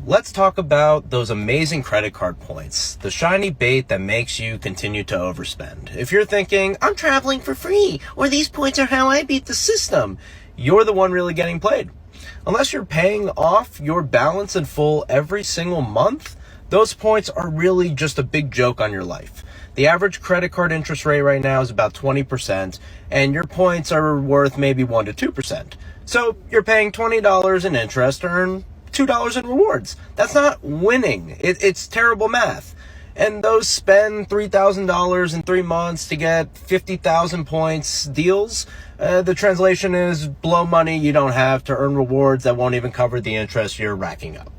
Let's talk about those amazing credit card points, the shiny bait that makes you continue to overspend. If you're thinking, I'm traveling for free, or these points are how I beat the system, you're the one really getting played. Unless you're paying off your balance in full every single month, those points are really just a big joke on your life. The average credit card interest rate right now is about 20%, and your points are worth maybe 1 to 2%. So you're paying $20 in interest to earn $2 in rewards. That's not winning. It's terrible math. And those spend $3,000 in 3 months to get 50,000 points deals. The translation is blow money you don't have to earn rewards that won't even cover the interest you're racking up.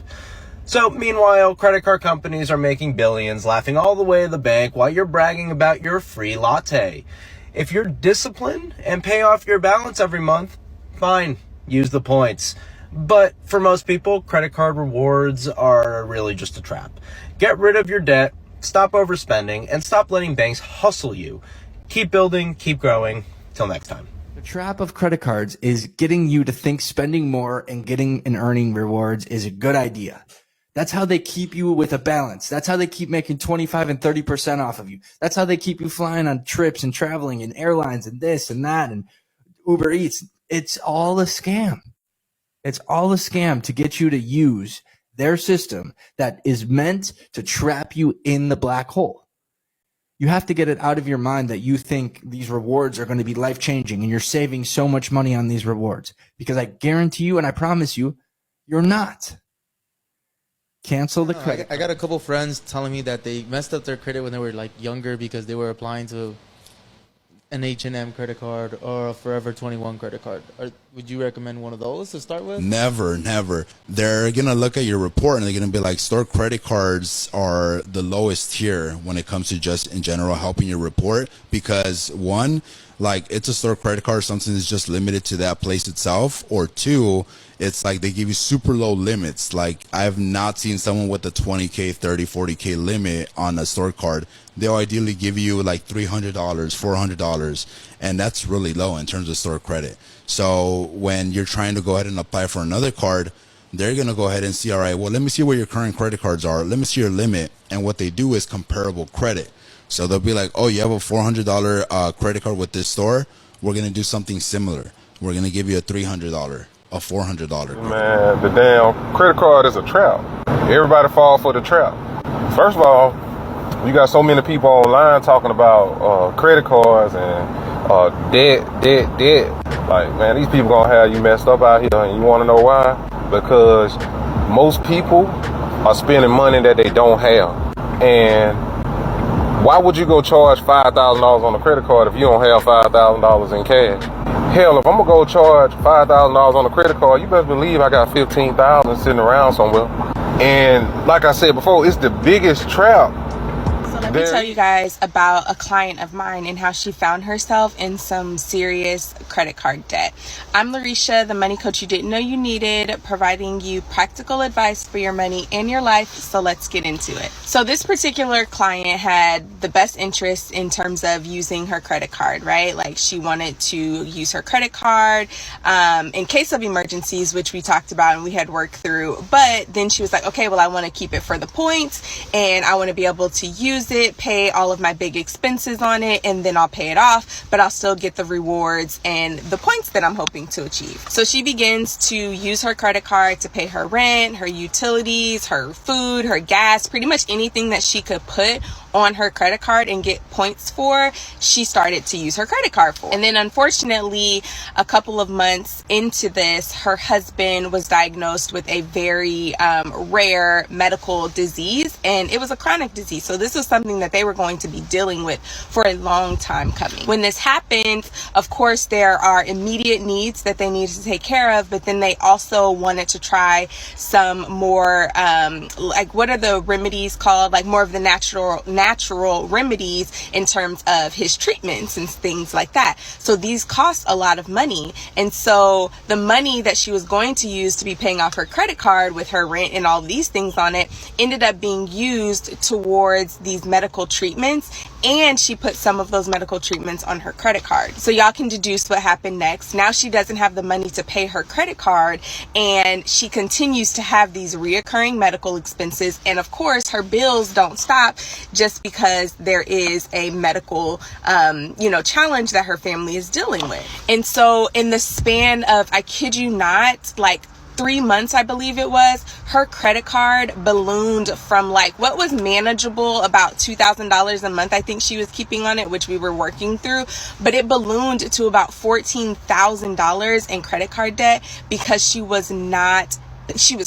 So meanwhile, credit card companies are making billions, laughing all the way to the bank while you're bragging about your free latte. If you're disciplined and pay off your balance every month, fine, use the points. But for most people, credit card rewards are really just a trap. Get rid of your debt, stop overspending, and stop letting banks hustle you. Keep building, keep growing. Till next time. The trap of credit cards is getting you to think spending more and getting and earning rewards is a good idea. That's how they keep you with a balance. That's how they keep making 25 and 30% off of you. That's how they keep you flying on trips and traveling and airlines and this and that and Uber Eats. It's all a scam. It's all a scam to get you to use their system that is meant to trap you in the black hole. You have to get it out of your mind that you think these rewards are going to be life-changing and you're saving so much money on these rewards. Because I guarantee you and I promise you, you're not. Cancel the credit. I got a couple friends telling me that they messed up their credit when they were like younger because they were applying to an H&M credit card or a Forever 21 credit card. Would you recommend one of those to start with? Never. They're going to look at your report and they're going to be like, store credit cards are the lowest tier when it comes to just in general helping your report. Because one, like it's a store credit card, something that's just limited to that place itself. Or two, it's like they give you super low limits. Like I've not seen someone with a 20K, 30, 40K limit on a store card. They'll ideally give you like $300, $400, and that's really low in terms of store credit. So when you're trying to go ahead and apply for another card, they're going to go ahead and see, all right, well, let me see what your current credit cards are. Let me see your limit. And what they do is comparable credit. So they'll be like, oh, you have a $400 credit card with this store. We're going to do something similar. We're going to give you a $300, a $400. Man, the damn credit card is a trap. Everybody fall for the trap. First of all, you got so many people online talking about credit cards and debt. Like, man, these people gonna have you messed up out here, and you want to know why? Because most people are spending money that they don't have. And why would you go charge $5,000 on a credit card if you don't have $5,000 in cash? Hell, if I'm gonna go charge $5,000 on a credit card, you better believe I got $15,000 sitting around somewhere. And like I said before, it's the biggest trap. Let me tell you guys about a client of mine and how she found herself in some serious credit card debt. I'm Larisha, the money coach you didn't know you needed, providing you practical advice for your money and your life. So let's get into it. So this particular client had the best interest in terms of using her credit card, right? Like she wanted to use her credit card in case of emergencies, which we talked about and we had worked through. But then she was like, okay, well, I want to keep it for the points and I want to be able to use it, pay all of my big expenses on it, and then I'll pay it off, but I'll still get the rewards and the points that I'm hoping to achieve. So she begins to use her credit card to pay her rent, her utilities, her food, her gas, pretty much anything that she could put on her credit card and get points for, she started to use her credit card for. And then unfortunately, a couple of months into this, her husband was diagnosed with a very rare medical disease, and it was a chronic disease. So this was something that they were going to be dealing with for a long time coming. When this happened, of course, there are immediate needs that they needed to take care of, but then they also wanted to try some more, like what are the remedies called? Like more of the natural natural remedies in terms of his treatments and things like that. So these cost a lot of money. And so the money that she was going to use to be paying off her credit card with her rent and all these things on it ended up being used towards these medical treatments. And she put some of those medical treatments on her credit card. So y'all can deduce what happened next. Now she doesn't have the money to pay her credit card, and she continues to have these reoccurring medical expenses. And of course, her bills don't stop just because there is a medical, challenge that her family is dealing with. And so in the span of, I kid you not, like 3 months, I believe it was, her credit card ballooned from like what was manageable, about $2,000 a month I think she was keeping on it, which we were working through, but it ballooned to about $14,000 in credit card debt because she was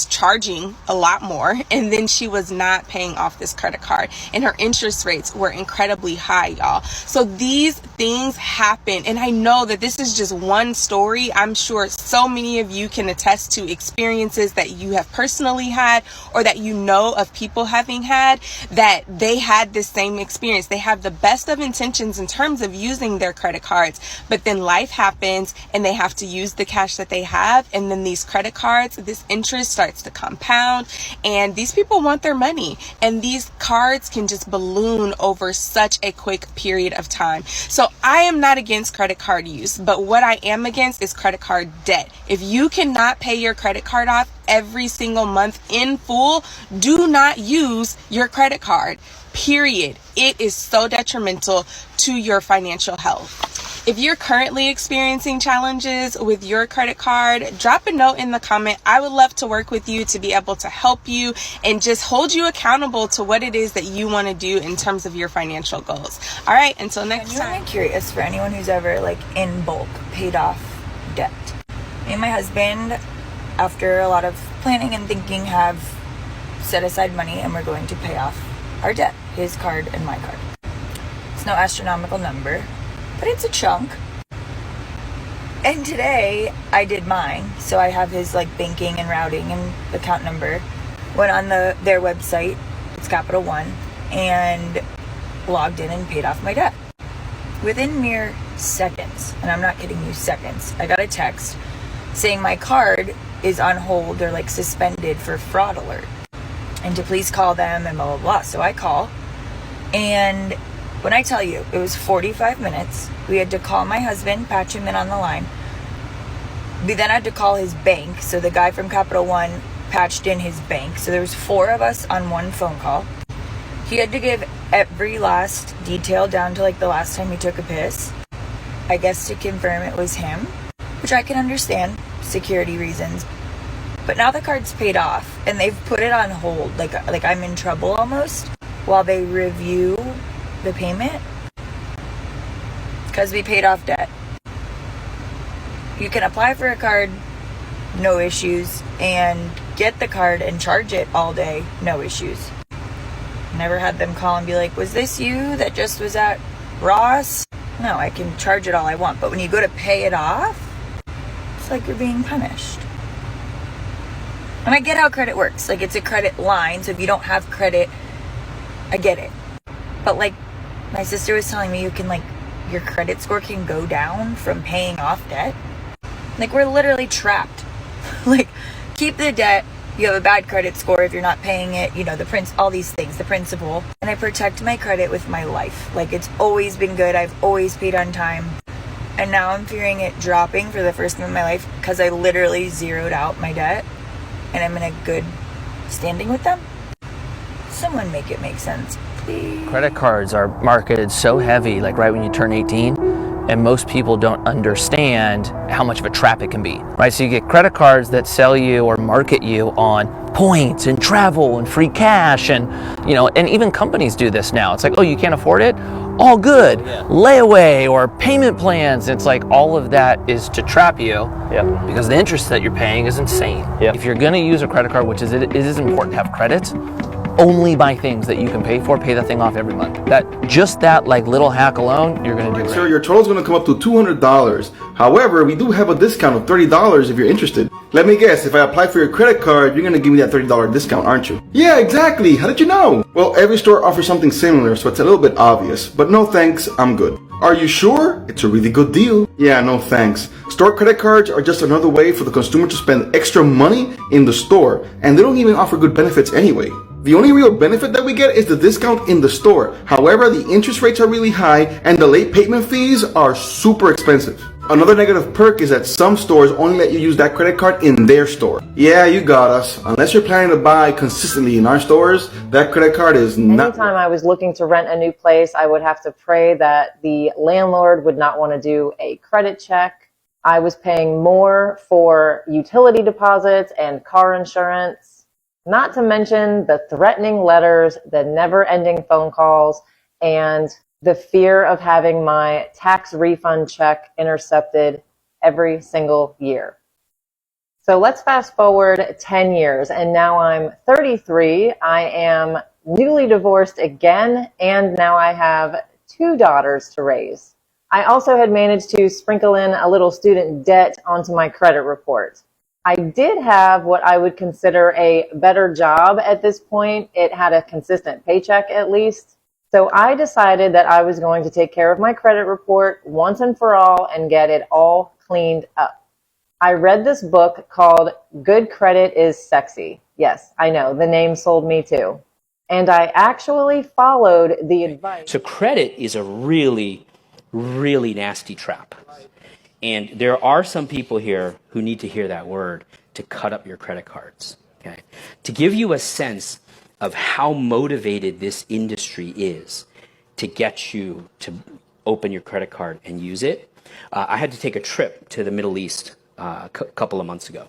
charging a lot more, and then she was not paying off this credit card, and her interest rates were incredibly high, y'all. So these things happen, and I know that this is just one story. I'm sure so many of you can attest to experiences that you have personally had, or that you know of people having had, that they had this same experience. They have the best of intentions in terms of using their credit cards, but then life happens and they have to use the cash that they have, and then these credit cards, this interest starts to compound, and these people want their money, and these cards can just balloon over such a quick period of time. So I am not against credit card use, but what I am against is credit card debt. If you cannot pay your credit card off every single month in full, do not use your credit card, period. It is so detrimental to your financial health. If you're currently experiencing challenges with your credit card, drop a note in the comment. I would love to work with you to be able to help you and just hold you accountable to what it is that you want to do in terms of your financial goals. All right, until next time. I'm curious for anyone who's ever like in bulk paid off debt. Me and my husband, after a lot of planning and thinking, have set aside money and we're going to pay off our debt, his card and my card. It's no astronomical number, but it's a chunk. And today I did mine, so I have his like banking and routing and account number. Went on their website, it's Capital One, and logged in and paid off my debt. Within mere seconds, and I'm not kidding you, seconds, I got a text saying my card is on hold or like suspended for fraud alert, and to please call them and blah blah blah. So I call, and when I tell you, it was 45 minutes. We had to call my husband, patch him in on the line. We then had to call his bank. So the guy from Capital One patched in his bank. So there was 4 of us on one phone call. He had to give every last detail down to like the last time he took a piss, I guess, to confirm it was him, which I can understand, security reasons. But now the card's paid off and they've put it on hold. Like I'm in trouble almost while they review the payment because we paid off debt. You can apply for a card, no issues, and get the card and charge it all day, no issues. Never had them call and be like, was this you that just was at Ross? No, I can charge it all I want, but when you go to pay it off, it's like you're being punished. And I get how credit works. Like, it's a credit line, so if you don't have credit, I get it. But like my sister was telling me, you can like, your credit score can go down from paying off debt. Like, we're literally trapped. Like, keep the debt. You have a bad credit score if you're not paying it. You know, all these things, the principal. And I protect my credit with my life. Like, it's always been good. I've always paid on time. And now I'm fearing it dropping for the first time in my life because I literally zeroed out my debt. And I'm in a good standing with them. Someone make it make sense, please. Credit cards are marketed so heavy, like right when you turn 18, and most people don't understand how much of a trap it can be, right? So you get credit cards that sell you or market you on points and travel and free cash, and and even companies do this now. It's like, oh, you can't afford it? All good. Yeah. Layaway or payment plans. It's like all of that is to trap you. Yep. Because the interest that you're paying is insane. Yep. If you're gonna use a credit card, which is it is important to have credit, only buy things that you can pay for, pay the thing off every month. That like little hack alone, you're gonna do great. Sir, your total is gonna come up to $200. However, we do have a discount of $30 if you're interested. Let me guess, if I apply for your credit card, you're gonna give me that $30 discount, aren't you? Yeah, exactly. How did you know? Well, every store offers something similar, so it's a little bit obvious. But no thanks, I'm good. Are you sure? It's a really good deal. Yeah, no thanks. Store credit cards are just another way for the consumer to spend extra money in the store, and they don't even offer good benefits anyway. The only real benefit that we get is the discount in the store. However, the interest rates are really high and the late payment fees are super expensive. Another negative perk is that some stores only let you use that credit card in their store. Yeah, you got us. Unless you're planning to buy consistently in our stores, that credit card is not... Anytime I was looking to rent a new place, I would have to pray that the landlord would not want to do a credit check. I was paying more for utility deposits and car insurance, not to mention the threatening letters, the never-ending phone calls, and the fear of having my tax refund check intercepted every single year. So let's fast forward 10 years, and now I'm 33. I am newly divorced again, and now I have 2 daughters to raise. I also had managed to sprinkle in a little student debt onto my credit report. I did have what I would consider a better job at this point. It had a consistent paycheck at least. So I decided that I was going to take care of my credit report once and for all and get it all cleaned up. I read this book called Good Credit is Sexy. Yes, I know, the name sold me too. And I actually followed the advice. So credit is a really, really nasty trap. And there are some people here who need to hear that word to cut up your credit cards. Okay? To give you a sense of how motivated this industry is to get you to open your credit card and use it. I had to take a trip to the Middle East a couple of months ago.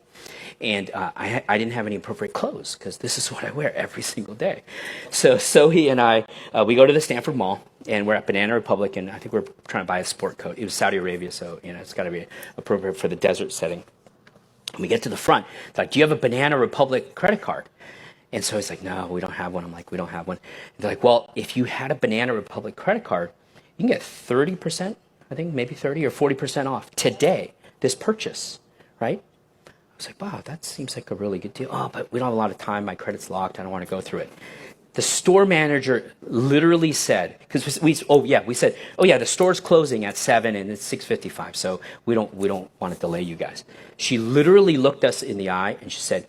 And I didn't have any appropriate clothes because this is what I wear every single day. So Sohi and I, we go to the Stanford Mall and we're at Banana Republic, and I think we're trying to buy a sport coat. It was Saudi Arabia, so it's got to be appropriate for the desert setting. And we get to the front. It's like, do you have a Banana Republic credit card? And so he's like, no, we don't have one. I'm like, we don't have one. And they're like, well, if you had a Banana Republic credit card, you can get 30%, I think maybe 30 or 40% off today, this purchase, right? I was like, wow, that seems like a really good deal. Oh, but we don't have a lot of time. My credit's locked. I don't want to go through it. The store manager literally said, because we said, the store's closing at 7 and it's 6:55, so we don't want to delay you guys. She literally looked us in the eye and she said,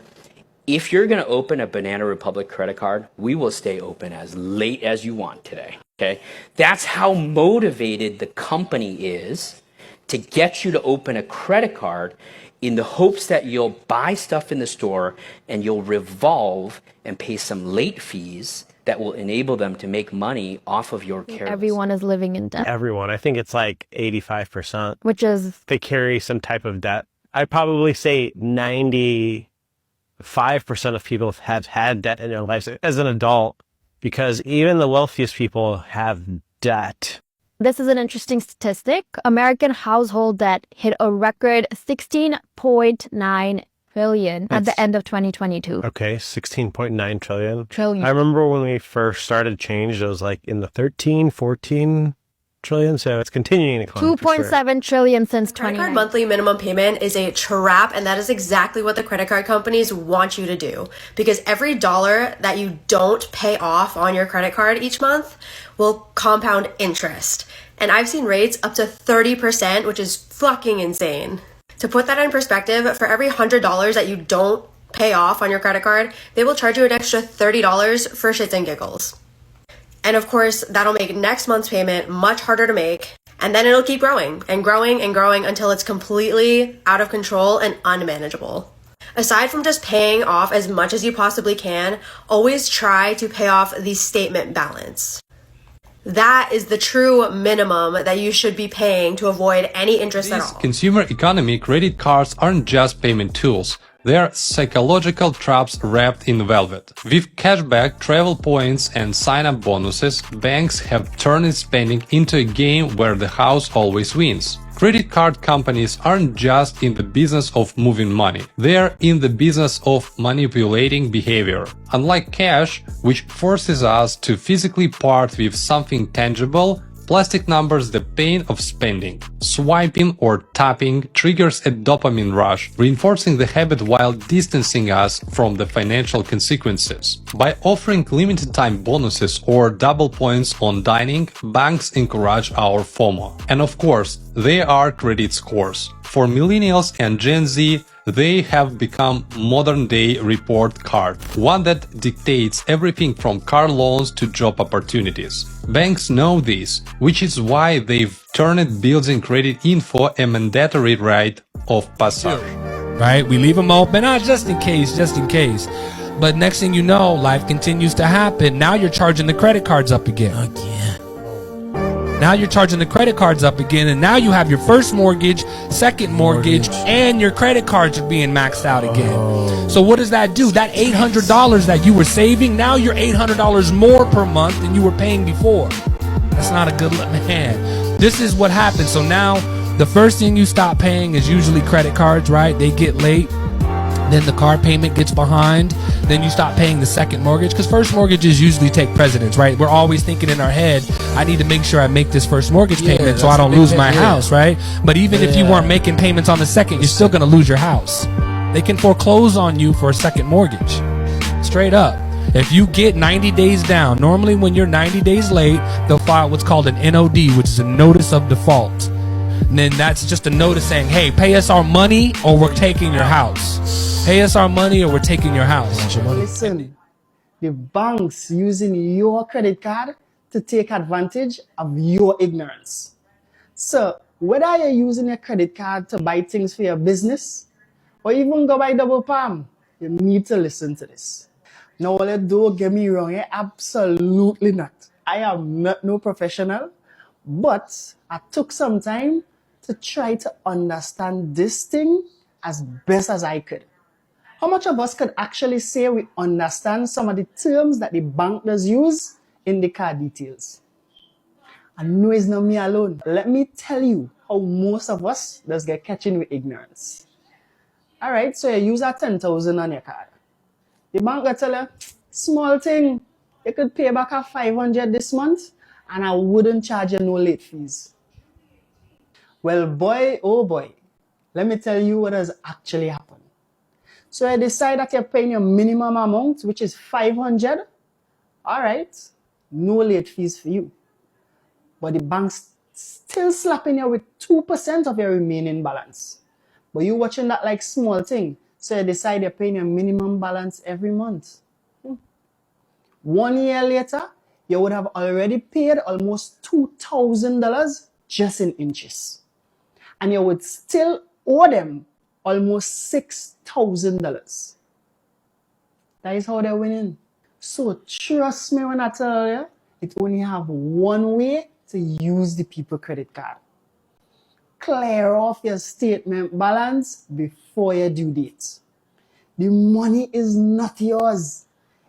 if you're going to open a Banana Republic credit card, we will stay open as late as you want today. Okay, that's how motivated the company is to get you to open a credit card in the hopes that you'll buy stuff in the store and you'll revolve and pay some late fees that will enable them to make money off of your carelessness. Everyone is living in debt. Everyone. I think it's like 85%. Which is? They carry some type of debt. I'd probably say 95% of people have had debt in their lives as an adult, because even the wealthiest people have debt. This is an interesting statistic. American household debt hit a record $16.9 trillion at the end of 2022. Okay, 16.9 trillion. Trillion. I remember when we first started change, it was like in the 13, 14 trillion, so it's continuing to climb. 2.7 trillion since 2019. Credit card monthly minimum payment is a trap, and that is exactly what the credit card companies want you to do. Because every dollar that you don't pay off on your credit card each month will compound interest. And I've seen rates up to 30%, which is fucking insane. To put that in perspective, for every $100 that you don't pay off on your credit card, they will charge you an extra $30 for shits and giggles. And of course, that'll make next month's payment much harder to make. And then it'll keep growing and growing and growing until it's completely out of control and unmanageable. Aside from just paying off as much as you possibly can, always try to pay off the statement balance. That is the true minimum that you should be paying to avoid any interest at all. Consumer economy, credit cards aren't just payment tools. They are psychological traps wrapped in velvet. With cashback, travel points, and sign-up bonuses, banks have turned spending into a game where the house always wins. Credit card companies aren't just in the business of moving money, they're in the business of manipulating behavior. Unlike cash, which forces us to physically part with something tangible, plastic numbers the pain of spending. Swiping or tapping triggers a dopamine rush, reinforcing the habit while distancing us from the financial consequences. By offering limited time bonuses or double points on dining, banks encourage our FOMO. And of course, there are credit scores. For millennials and Gen Z, they have become modern-day report card, one that dictates everything from car loans to job opportunities. Banks know this, which is why they've turned building credit info a mandatory right of passage. Right? We leave them open, just in case. But next thing you know, life continues to happen. Now you're charging the credit cards up again. Now you're charging the credit cards up again, and now you have your first mortgage, second mortgage, and your credit cards are being maxed out again. So what does that do? That $800 that you were saving, now you're $800 more per month than you were paying before. That's not a good look, man. This is what happens. So now the first thing you stop paying is usually credit cards, right? They get late. Then the car payment gets behind. Then you stop paying the second mortgage, because first mortgages usually take precedence, right? We're always thinking in our head, I need to make sure I make this first mortgage payment so I don't lose my house, right? But even if you weren't making payments on the second, you're still going to lose your house. They can foreclose on you for a second mortgage. Straight up. If you get 90 days down, normally when you're 90 days late, they'll file what's called an NOD, which is a notice of default. And then that's just a notice saying, hey, pay us our money or we're taking your house. Pay us our money or we're taking your house. Listen, the banks using your credit card to take advantage of your ignorance. So whether you're using your credit card to buy things for your business or even go buy double palm, you need to listen to this. Now, don't get me wrong, absolutely not. I am not no professional, but I took some time to try to understand this thing as best as I could. How much of us could actually say we understand some of the terms that the bank does use in the card details? I know it's not me alone. Let me tell you how most of us does get catching with ignorance. All right, so you use a 10,000 on your card. The bank will tell you, small thing, you could pay back a 500 this month and I wouldn't charge you no late fees. Well, boy, oh boy, let me tell you what has actually happened. So you decide that you're paying your minimum amount, which is 500. All right, no late fees for you. But the bank's still slapping you with 2% of your remaining balance. But you're watching that like small thing. So you decide you're paying your minimum balance every month. 1 year later, you would have already paid almost $2,000 just in interest. And you would still owe them almost $6,000. That is how they're winning. So trust me when I tell you, it only have one way to use the people credit card. Clear off your statement balance before your due date. The money is not yours.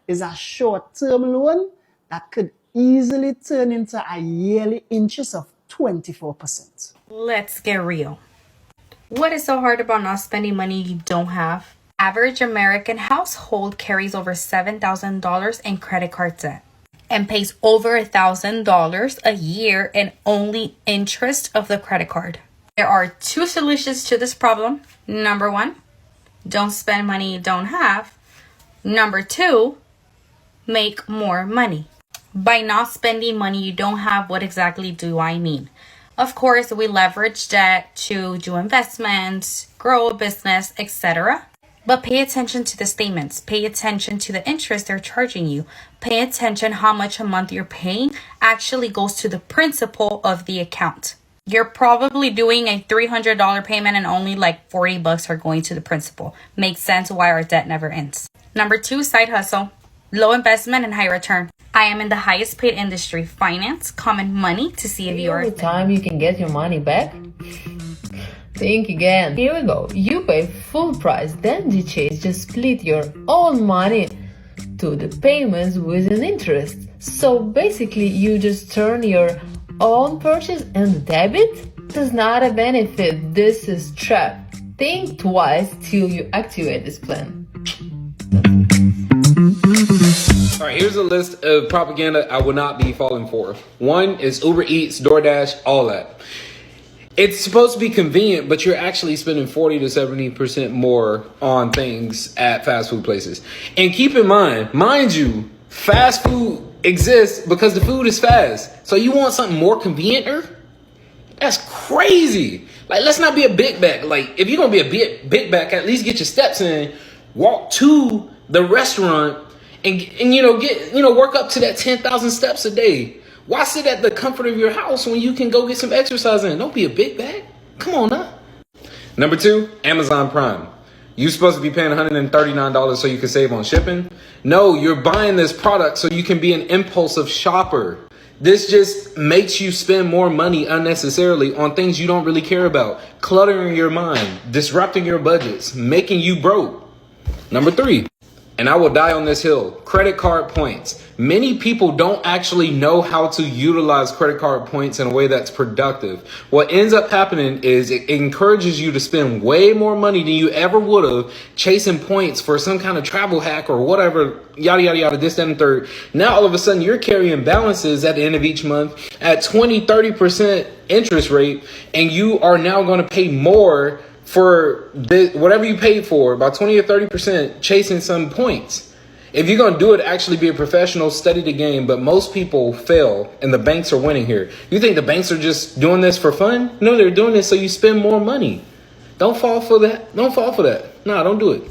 It's a short-term loan that could easily turn into a yearly interest of 24%. Let's get real. What is so hard about not spending money you don't have? Average American household carries over $7,000 in credit card debt and pays over $1,000 a year in only interest of the credit card. There are two solutions to this problem. Number one, don't spend money you don't have. Number two, make more money. By not spending money you don't have, what exactly do I mean? Of course, we leverage debt to do investments, grow a business, etc. But pay attention to the statements. Pay attention to the interest they're charging you. Pay attention how much a month you're paying actually goes to the principal of the account. You're probably doing a $300 payment and only like $40 are going to the principal. Makes sense why our debt never ends. Number two, side hustle. Low investment and high return. I am in the highest paid industry, finance, common money, to see if you are. Every time you can get your money back? Think again. Here we go. You pay full price, then the chase just split your own money to the payments with an interest. So basically you just turn your own purchase and debit? is not a benefit, this is trap. Think twice till you activate this plan. All right, here's a list of propaganda I will not be falling for. One is Uber Eats, DoorDash, all that. It's supposed to be convenient, but you're actually spending 40 to 70% more on things at fast food places. And keep in mind you, fast food exists because the food is fast. So you want something more convenient? That's crazy. Like, let's not be a big back. Like, if you're gonna be a big back, at least get your steps in, walk to the restaurant, and get work up to that 10,000 steps a day. Why sit at the comfort of your house when you can go get some exercise in? Don't be a big bag. Come on now. Number 2, Amazon Prime. You're supposed to be paying $139 so you can save on shipping. No, you're buying this product so you can be an impulsive shopper. This just makes you spend more money unnecessarily on things you don't really care about, cluttering your mind, disrupting your budgets, making you broke. Number 3, and I will die on this hill, credit card points. Many people don't actually know how to utilize credit card points in a way that's productive. What ends up happening is it encourages you to spend way more money than you ever would have chasing points for some kind of travel hack or whatever, yada, yada, yada, this, that, and third. Now, all of a sudden, you're carrying balances at the end of each month at 20, 30% interest rate, and you are now going to pay more for whatever you paid for, about 20 or 30% chasing some points. If you're going to do it, actually be a professional, study the game, but most people fail and the banks are winning here. You think the banks are just doing this for fun? No, they're doing this so you spend more money. Don't fall for that. Don't fall for that. No, don't do it.